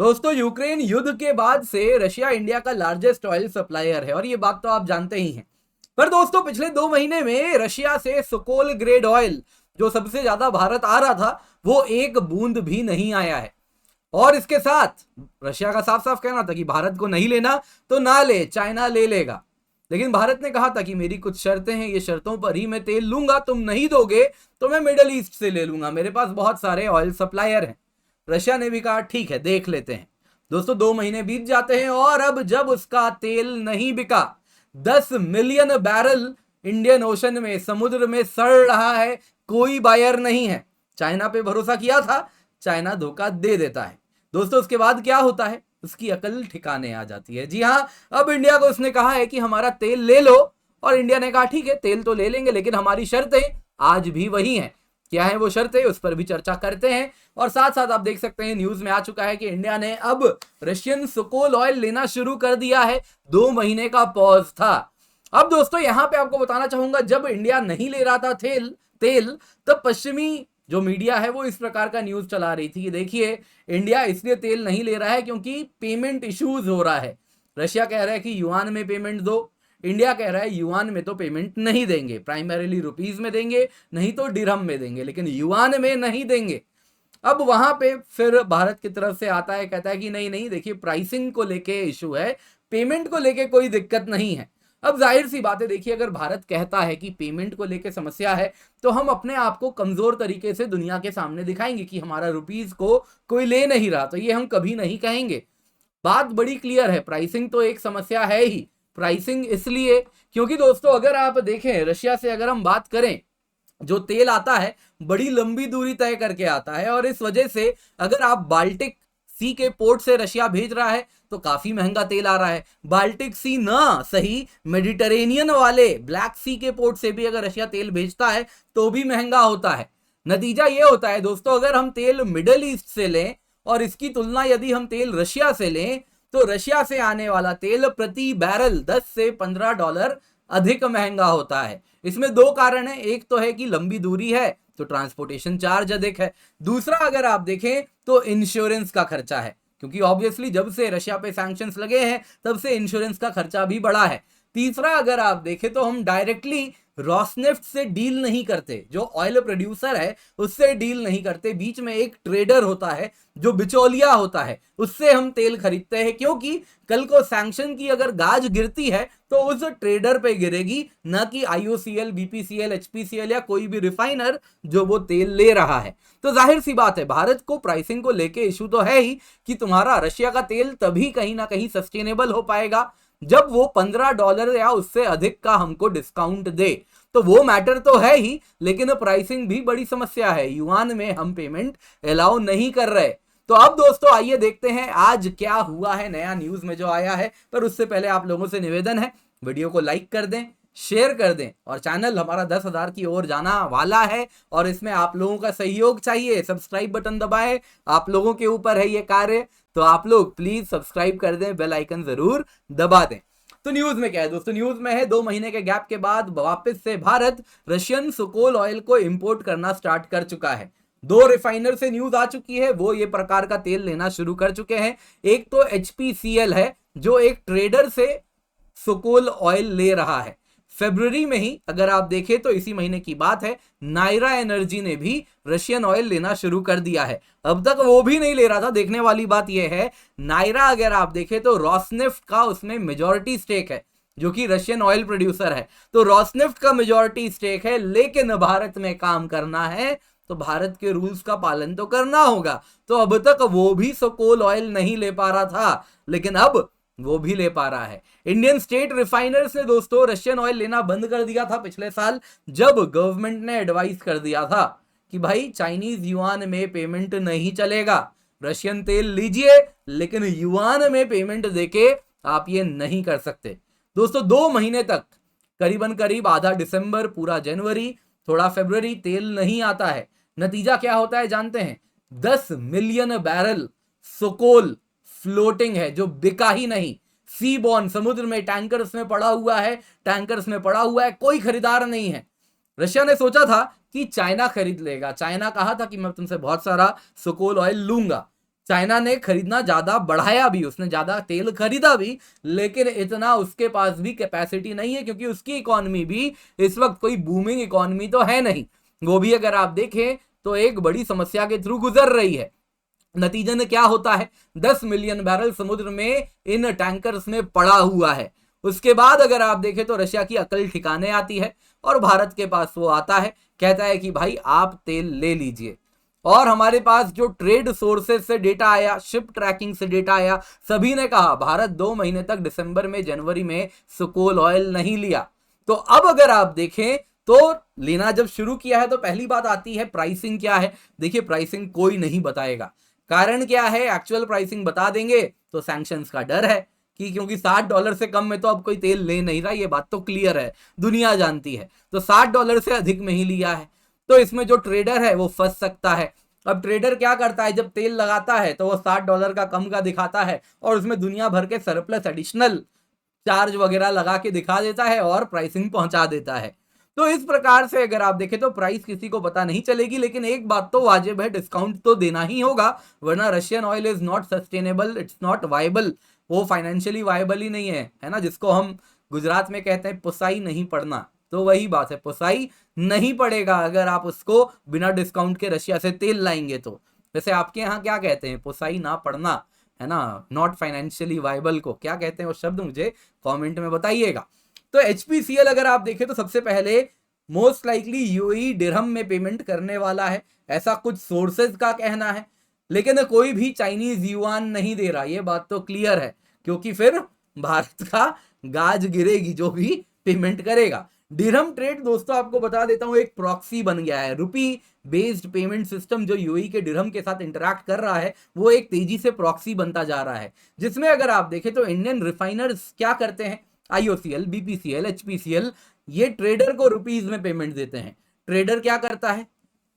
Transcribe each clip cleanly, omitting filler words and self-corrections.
दोस्तों, यूक्रेन युद्ध के बाद से रशिया इंडिया का लार्जेस्ट ऑयल सप्लायर है और ये बात तो आप जानते ही हैं। पर दोस्तों, पिछले 2 महीने में रशिया से सुकोल ग्रेड ऑयल जो सबसे ज्यादा भारत आ रहा था, वो एक बूंद भी नहीं आया है। और इसके साथ रशिया का साफ साफ कहना था कि भारत को नहीं लेना तो ना ले, चाइना ले लेगा। लेकिन भारत ने कहा था कि मेरी कुछ शर्तें हैं, ये शर्तों पर ही मैं तेल लूंगा, तुम नहीं दोगे तो मैं मिडल ईस्ट से ले लूंगा, मेरे पास बहुत सारे ऑयल सप्लायर हैं। रशिया ने भी कहा ठीक है, देख लेते हैं। दोस्तों, 2 महीने बीत जाते हैं और अब जब उसका तेल नहीं बिका, 10 मिलियन बैरल इंडियन ओशन में, समुद्र में सड़ रहा है, कोई बायर नहीं है। चाइना पे भरोसा किया था, चाइना धोखा दे देता है। दोस्तों, उसके बाद क्या होता है, उसकी अकल ठिकाने आ जाती है। जी हाँ, अब इंडिया को उसने कहा है कि हमारा तेल ले लो, और इंडिया ने कहा ठीक है, तेल तो ले लेंगे, लेकिन हमारी शर्तें आज भी वही हैं। क्या है वो शर्तें, उस पर भी चर्चा करते हैं। और साथ साथ आप देख सकते हैं, न्यूज में आ चुका है कि इंडिया ने अब रशियन सुकोल ऑयल लेना शुरू कर दिया है। 2 महीने का पॉज था। अब दोस्तों, यहां पे आपको बताना चाहूंगा, जब इंडिया नहीं ले रहा था तेल तब पश्चिमी जो मीडिया है वो इस प्रकार का न्यूज चला रही थी कि देखिए, इंडिया इसलिए तेल नहीं ले रहा है क्योंकि पेमेंट इश्यूज हो रहा है। रशिया कह रहा है कि युआन में पेमेंट दो, इंडिया कह रहा है युआन में तो पेमेंट नहीं देंगे, प्राइमरीली रुपीज में देंगे, नहीं तो डिरहम में देंगे, लेकिन युआन में नहीं देंगे। अब वहां पे फिर भारत की तरफ से आता है, कहता है कि नहीं नहीं, देखिए प्राइसिंग को लेके इशू है, पेमेंट को लेके कोई दिक्कत नहीं है। अब जाहिर सी बात है, देखिए अगर भारत कहता है कि पेमेंट को लेके समस्या है, तो हम अपने आप को कमजोर तरीके से दुनिया के सामने दिखाएंगे कि हमारा रुपीज को कोई ले नहीं रहा, तो ये हम कभी नहीं कहेंगे। बात बड़ी क्लियर है, प्राइसिंग तो एक समस्या है ही। प्राइसिंग इसलिए क्योंकि दोस्तों, अगर आप देखें, रशिया से अगर हम बात करें, जो तेल आता है बड़ी लंबी दूरी तय करके आता है, और इस वजह से अगर आप बाल्टिक सी के पोर्ट से रशिया भेज रहा है तो काफी महंगा तेल आ रहा है। बाल्टिक सी ना सही, मेडिटरेनियन वाले ब्लैक सी के पोर्ट से भी अगर रशिया तेल भेजता है तो भी महंगा होता है। नतीजा ये होता है दोस्तों, अगर हम तेल मिडल ईस्ट से लें और इसकी तुलना यदि हम तेल रशिया से लें, तो रशिया से आने वाला तेल प्रति बैरल 10 से $15 अधिक महंगा होता है। इसमें 2 कारण है, एक तो है कि लंबी दूरी है तो ट्रांसपोर्टेशन चार्ज अधिक है, दूसरा अगर आप देखें तो इंश्योरेंस का खर्चा है, क्योंकि ऑब्वियसली जब से रशिया पे सैंक्शंस लगे हैं तब से इंश्योरेंस का खर्चा भी बढ़ा है। तीसरा अगर आप देखें तो हम डायरेक्टली रॉसनेफ्ट से डील नहीं करते, जो ऑयल प्रोड्यूसर है उससे डील नहीं करते, बीच में एक ट्रेडर होता है जो बिचौलिया होता है, उससे हम तेल खरीदते हैं, क्योंकि कल को सैंक्शन की अगर गाज गिरती है तो उस ट्रेडर पे गिरेगी, ना कि आईओसीएल, बीपीसीएल, एचपीसीएल या कोई भी रिफाइनर जो वो तेल ले रहा है। तो जाहिर सी बात है, भारत को प्राइसिंग को लेके इशू तो है ही कि तुम्हारा रशिया का तेल तभी कहीं ना कहीं सस्टेनेबल हो पाएगा जब वो $15 या उससे अधिक का हमको डिस्काउंट दे। तो वो मैटर तो है ही, लेकिन प्राइसिंग भी बड़ी समस्या है, युआन में हम पेमेंट अलाउ नहीं कर रहे। तो अब दोस्तों, आइए देखते हैं आज क्या हुआ है, नया न्यूज में जो आया है। पर उससे पहले आप लोगों से निवेदन है, वीडियो को लाइक कर दें, शेयर कर दें, और चैनल हमारा 10,000 की ओर जाना वाला है और इसमें आप लोगों का सहयोग चाहिए। सब्सक्राइब बटन दबाएं, आप लोगों के ऊपर है ये कार्य, तो आप लोग प्लीज सब्सक्राइब कर दें, बेल आइकन जरूर दबा दें। तो न्यूज में क्या है दोस्तों, न्यूज में है 2 महीने के गैप के बाद वापस से भारत रशियन सुकोल ऑयल को इंपोर्ट करना स्टार्ट कर चुका है। 2 रिफाइनर से न्यूज आ चुकी है, वो ये प्रकार का तेल लेना शुरू कर चुके हैं। एक तो एचपीसीएल है जो एक ट्रेडर से सुकोल ऑयल ले रहा है। फरवरी में ही अगर आप देखें तो इसी महीने की बात है, नायरा एनर्जी ने भी रशियन ऑयल लेना शुरू कर दिया है। अब तक वो भी नहीं ले रहा था। देखने वाली बात यह है, नायरा अगर आप देखें तो रॉसनेफ्ट का उसमें मेजॉरिटी स्टेक है, जो कि रशियन ऑयल प्रोड्यूसर है। तो रॉसनेफ्ट का मेजॉरिटी स्टेक है, लेकिन भारत में काम करना है तो भारत के रूल्स का पालन तो करना होगा। तो अब तक वो भी सुकोल ऑयल नहीं ले पा रहा था, लेकिन अब वो भी ले पा रहा है। इंडियन स्टेट रिफाइनर्स ने दोस्तों रशियन ऑयल लेना बंद कर दिया था पिछले साल, जब गवर्नमेंट ने एडवाइस कर दिया था कि भाई चाइनीज युआन में पेमेंट नहीं चलेगा, रशियन तेल लीजिए लेकिन युआन में पेमेंट देके आप ये नहीं कर सकते। दोस्तों, 2 महीने तक, करीबन करीब आधा दिसंबर, पूरा जनवरी, थोड़ा फरवरी तेल नहीं आता है। नतीजा क्या होता है जानते हैं, 10 मिलियन बैरल सुकोल फ्लोटिंग है जो बिका ही नहीं। सी बॉर्न, समुद्र में टैंकर्स में पड़ा हुआ है, कोई खरीदार नहीं है। रशिया ने सोचा था कि चाइना खरीद लेगा, चाइना कहा था कि मैं तुमसे बहुत सारा सुकोल ऑयल लूंगा, चाइना ने खरीदना ज्यादा बढ़ाया भी, उसने ज्यादा तेल खरीदा भी, लेकिन इतना उसके पास भी कैपेसिटी नहीं है, क्योंकि उसकी इकोनॉमी भी इस वक्त कोई बूमिंग इकोनॉमी तो है नहीं। वो भी अगर आप देखें तो एक बड़ी समस्या के थ्रू गुजर रही है। नतीजन क्या होता है, 10 मिलियन बैरल समुद्र में इन टैंकर्स में पड़ा हुआ है। उसके बाद अगर आप देखें तो रशिया की अकल ठिकाने आती है और भारत के पास वो आता है, कहता है कि भाई आप तेल ले लीजिए। और हमारे पास जो ट्रेड सोर्सेज से डेटा आया, शिप ट्रैकिंग से डेटा आया, सभी ने कहा भारत 2 महीने तक दिसंबर में जनवरी में सुकोल ऑयल नहीं लिया। तो अब अगर आप देखें तो लेना जब शुरू किया है तो पहली बात आती है प्राइसिंग क्या है। देखिए प्राइसिंग कोई नहीं बताएगा, कारण क्या है, एक्चुअल प्राइसिंग बता देंगे तो सैंक्शंस का डर है कि क्योंकि $60 से कम में तो अब कोई तेल ले नहीं रहा, ये बात तो क्लियर है, दुनिया जानती है। तो $60 से अधिक में ही लिया है, तो इसमें जो ट्रेडर है वो फंस सकता है। अब ट्रेडर क्या करता है, जब तेल लगाता है तो वो $60 का कम का दिखाता है और उसमें दुनिया भर के सरप्लस एडिशनल चार्ज वगैरह लगा के दिखा देता है और प्राइसिंग पहुंचा देता है। तो इस प्रकार से अगर आप देखें तो प्राइस किसी को पता नहीं चलेगी, लेकिन एक बात तो वाजिब है, डिस्काउंट तो देना ही होगा, वरना Russian oil is not sustainable, it's not viable, वो फाइनेंशियली वायबल ही नहीं है ना, जिसको हम गुजरात में कहते हैं पुसाई नहीं पड़ना। तो वही बात है, पुसाई नहीं पड़ेगा अगर आप उसको बिना डिस्काउंट के रशिया से तेल लाएंगे तो। वैसे आपके यहाँ क्या कहते हैं, पुसाई ना पड़ना है ना, नॉट फाइनेंशियली वायबल को क्या कहते हैं वो शब्द, मुझे कमेंट में बताइएगा। तो एचपीसीएल अगर आप देखें तो सबसे पहले मोस्ट लाइकली यूएई दिरहम में पेमेंट करने वाला है, ऐसा कुछ सोर्सेज का कहना है, लेकिन कोई भी चाइनीज युआन नहीं दे रहा, ये बात तो क्लियर है, क्योंकि फिर भारत का गाज गिरेगी जो भी पेमेंट करेगा। दिरहम ट्रेड दोस्तों आपको बता देता हूं एक प्रॉक्सी बन गया है, रुपी बेस्ड पेमेंट सिस्टम जो यूएई के दिरहम के साथ इंटरैक्ट कर रहा है वो एक तेजी से प्रॉक्सी बनता जा रहा है, जिसमें अगर आप देखें तो इंडियन रिफाइनर्स क्या करते हैं, आईओसीएल, बीपीसीएल, एचपीसीएल, ये ट्रेडर को रुपीज में पेमेंट देते हैं। ट्रेडर क्या करता है,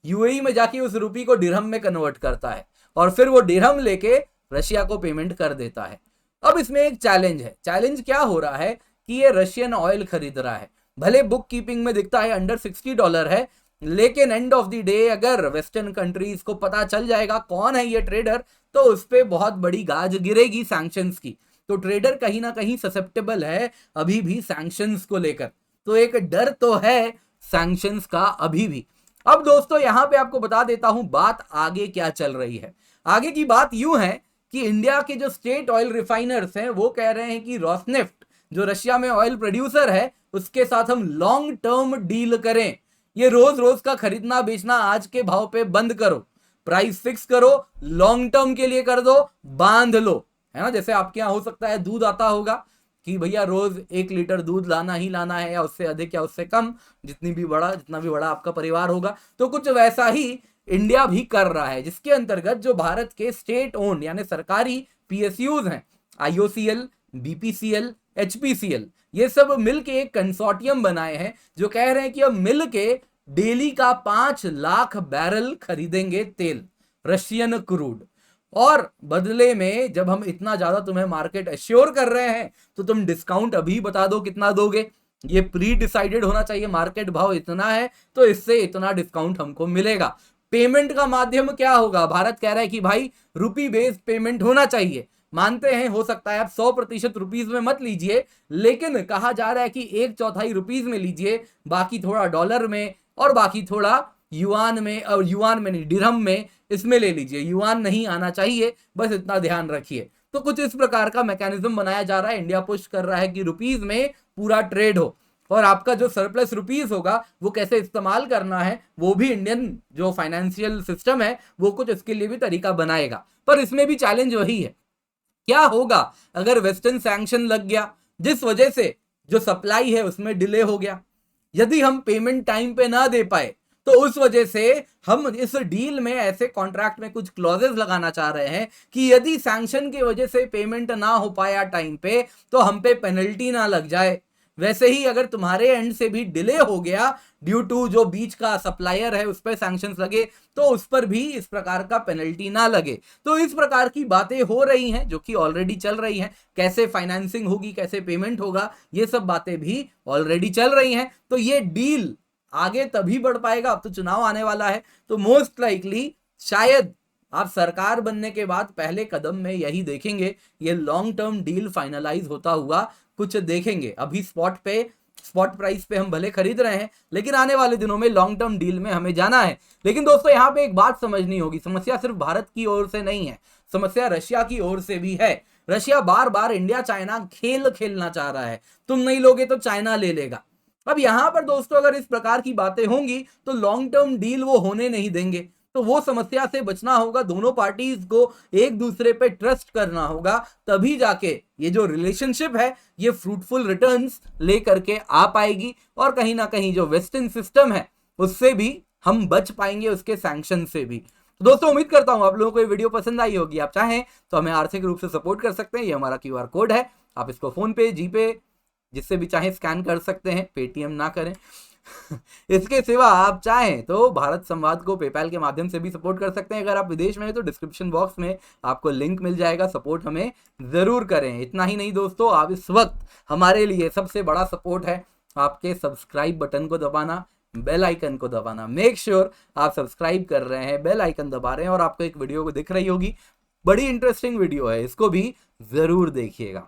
यूएई में जाके उस रुपी को दिरहम में कन्वर्ट करता है और फिर वो दिरहम लेके रशिया को पेमेंट कर देता है। अब इसमें एक चैलेंज है, चैलेंज क्या हो रहा है कि ये रशियन ऑयल खरीद रहा है, भले बुक कीपिंग में दिखता है अंडर $60 है, लेकिन एंड ऑफ द डे अगर वेस्टर्न कंट्रीज को पता चल जाएगा कौन है ये ट्रेडर, तो उस पर बहुत बड़ी गाज गिरेगी सैंक्शंस की। तो ट्रेडर कहीं ना कहीं ससेप्टेबल है अभी भी सैंक्शंस को लेकर, तो एक डर तो है सैंक्शंस का अभी भी। अब दोस्तों यहां पे आपको बता देता हूं बात आगे क्या चल रही है। आगे की बात यूं है कि इंडिया के जो स्टेट ऑयल रिफाइनर्स हैं वो कह रहे हैं कि रोसनेफ्ट जो रशिया में ऑयल प्रोड्यूसर है उसके साथ हम लॉन्ग टर्म डील करें, ये रोज रोज का खरीदना बेचना आज के भाव पे बंद करो, प्राइस फिक्स करो, लॉन्ग टर्म के लिए कर दो, बांध लो, है ना। जैसे आपके यहाँ हो सकता है दूध आता होगा कि भैया रोज 1 लीटर दूध लाना ही लाना है, या उससे अधिक या उससे कम, जितना भी बड़ा आपका परिवार होगा, तो कुछ वैसा ही इंडिया भी कर रहा है, जिसके अंतर्गत जो भारत के स्टेट ओन्ड यानी सरकारी पीएसयूज हैं, आईओसीएल, बीपीसीएल, एचपीसीएल, ये सब मिलके एक कंसोर्टियम बनाए हैं जो कह रहे हैं कि अब मिलके डेली का 5 लाख बैरल खरीदेंगे तेल, रशियन क्रूड, और बदले में जब हम इतना ज्यादा तुम्हें मार्केट एश्योर कर रहे हैं तो तुम डिस्काउंट अभी बता दो कितना दोगे, ये प्री डिसाइडेड होना चाहिए, मार्केट भाव इतना है तो इससे इतना डिस्काउंट हमको मिलेगा। पेमेंट का माध्यम क्या होगा, भारत कह रहा है कि भाई रुपी बेस्ड पेमेंट होना चाहिए, मानते हैं हो सकता है आप 100% रुपीज में मत लीजिए, लेकिन कहा जा रहा है कि 1/4 रुपीज में लीजिए, बाकी थोड़ा डॉलर में और बाकी थोड़ा युआन में, और युआन में नहीं दिरहम में, इसमें ले लीजिए, युआन नहीं आना चाहिए, बस इतना ध्यान रखिए। तो कुछ इस प्रकार का मैकेनिज्म बनाया जा रहा है, इंडिया पुश कर रहा है कि रुपीज में पूरा ट्रेड हो, और आपका जो सरप्लस रुपीज होगा वो कैसे इस्तेमाल करना है वो भी इंडियन जो फाइनेंशियल सिस्टम है वो कुछ इसके लिए भी तरीका बनाएगा। पर इसमें भी चैलेंज वही है, क्या होगा अगर वेस्टर्न सैंक्शन लग गया जिस वजह से जो सप्लाई है उसमें डिले हो गया, यदि हम पेमेंट टाइम पे ना दे पाए तो उस वजह से हम इस डील में ऐसे कॉन्ट्रैक्ट में कुछ क्लॉजेस लगाना चाह रहे हैं कि यदि सैंक्शन की वजह से पेमेंट ना हो पाया टाइम पे तो हम पे पेनल्टी ना लग जाए, वैसे ही अगर तुम्हारे एंड से भी डिले हो गया ड्यू टू जो बीच का सप्लायर है उस पर सैंक्शंस लगे तो उस पर भी इस प्रकार का पेनल्टी ना लगे। तो इस प्रकार की बातें हो रही हैं जो कि ऑलरेडी चल रही हैं, कैसे फाइनेंसिंग होगी, कैसे पेमेंट होगा, ये सब बातें भी ऑलरेडी चल रही हैं। तो ये डील आगे तभी बढ़ पाएगा, अब तो चुनाव आने वाला है, तो मोस्ट लाइकली शायद आप सरकार बनने के बाद पहले कदम में यही देखेंगे, ये लॉन्ग टर्म डील फाइनलाइज होता हुआ कुछ देखेंगे। अभी स्पॉट प्राइस पे हम भले खरीद रहे हैं, लेकिन आने वाले दिनों में लॉन्ग टर्म डील में हमें जाना है। लेकिन दोस्तों यहाँ पे एक बात समझनी होगी, समस्या सिर्फ भारत की ओर से नहीं है, समस्या रशिया की ओर से भी है। रशिया बार बार इंडिया चाइना खेल खेलना चाह रहा है, तुम नहीं लोगे तो चाइना ले लेगा। अब यहां पर दोस्तों अगर इस प्रकार की बातें होंगी तो लॉन्ग टर्म डील वो होने नहीं देंगे। तो वो समस्या से बचना होगा, दोनों पार्टीज को एक दूसरे पे ट्रस्ट करना होगा, तभी जाके ये जो रिलेशनशिप है ये फ्रूटफुल रिटर्न्स लेकर के आ पाएगी, और कहीं ना कहीं जो वेस्टर्न सिस्टम है उससे भी हम बच पाएंगे, उसके सैंक्शन से भी। तो दोस्तों उम्मीद करता हूं आप लोगों को ये वीडियो पसंद आई होगी। आप चाहें तो हमें आर्थिक रूप से सपोर्ट कर सकते हैं, ये हमारा QR कोड है, आप इसको फोन पे, जीपे, जिससे भी चाहे स्कैन कर सकते हैं, पेटीएम ना करें। इसके सिवा आप चाहें तो भारत संवाद को पेपैल के माध्यम से भी सपोर्ट कर सकते हैं। अगर आप विदेश में हैं तो डिस्क्रिप्शन बॉक्स में आपको लिंक मिल जाएगा, सपोर्ट हमें जरूर करें। इतना ही नहीं दोस्तों, आप इस वक्त हमारे लिए सबसे बड़ा सपोर्ट है आपके सब्सक्राइब बटन को दबाना, बेल आइकन को दबाना। मेक श्योर आप सब्सक्राइब कर रहे हैं, बेल आइकन दबा रहे हैं, और आपको एक वीडियो को दिख रही होगी, बड़ी इंटरेस्टिंग वीडियो है, इसको भी जरूर देखिएगा।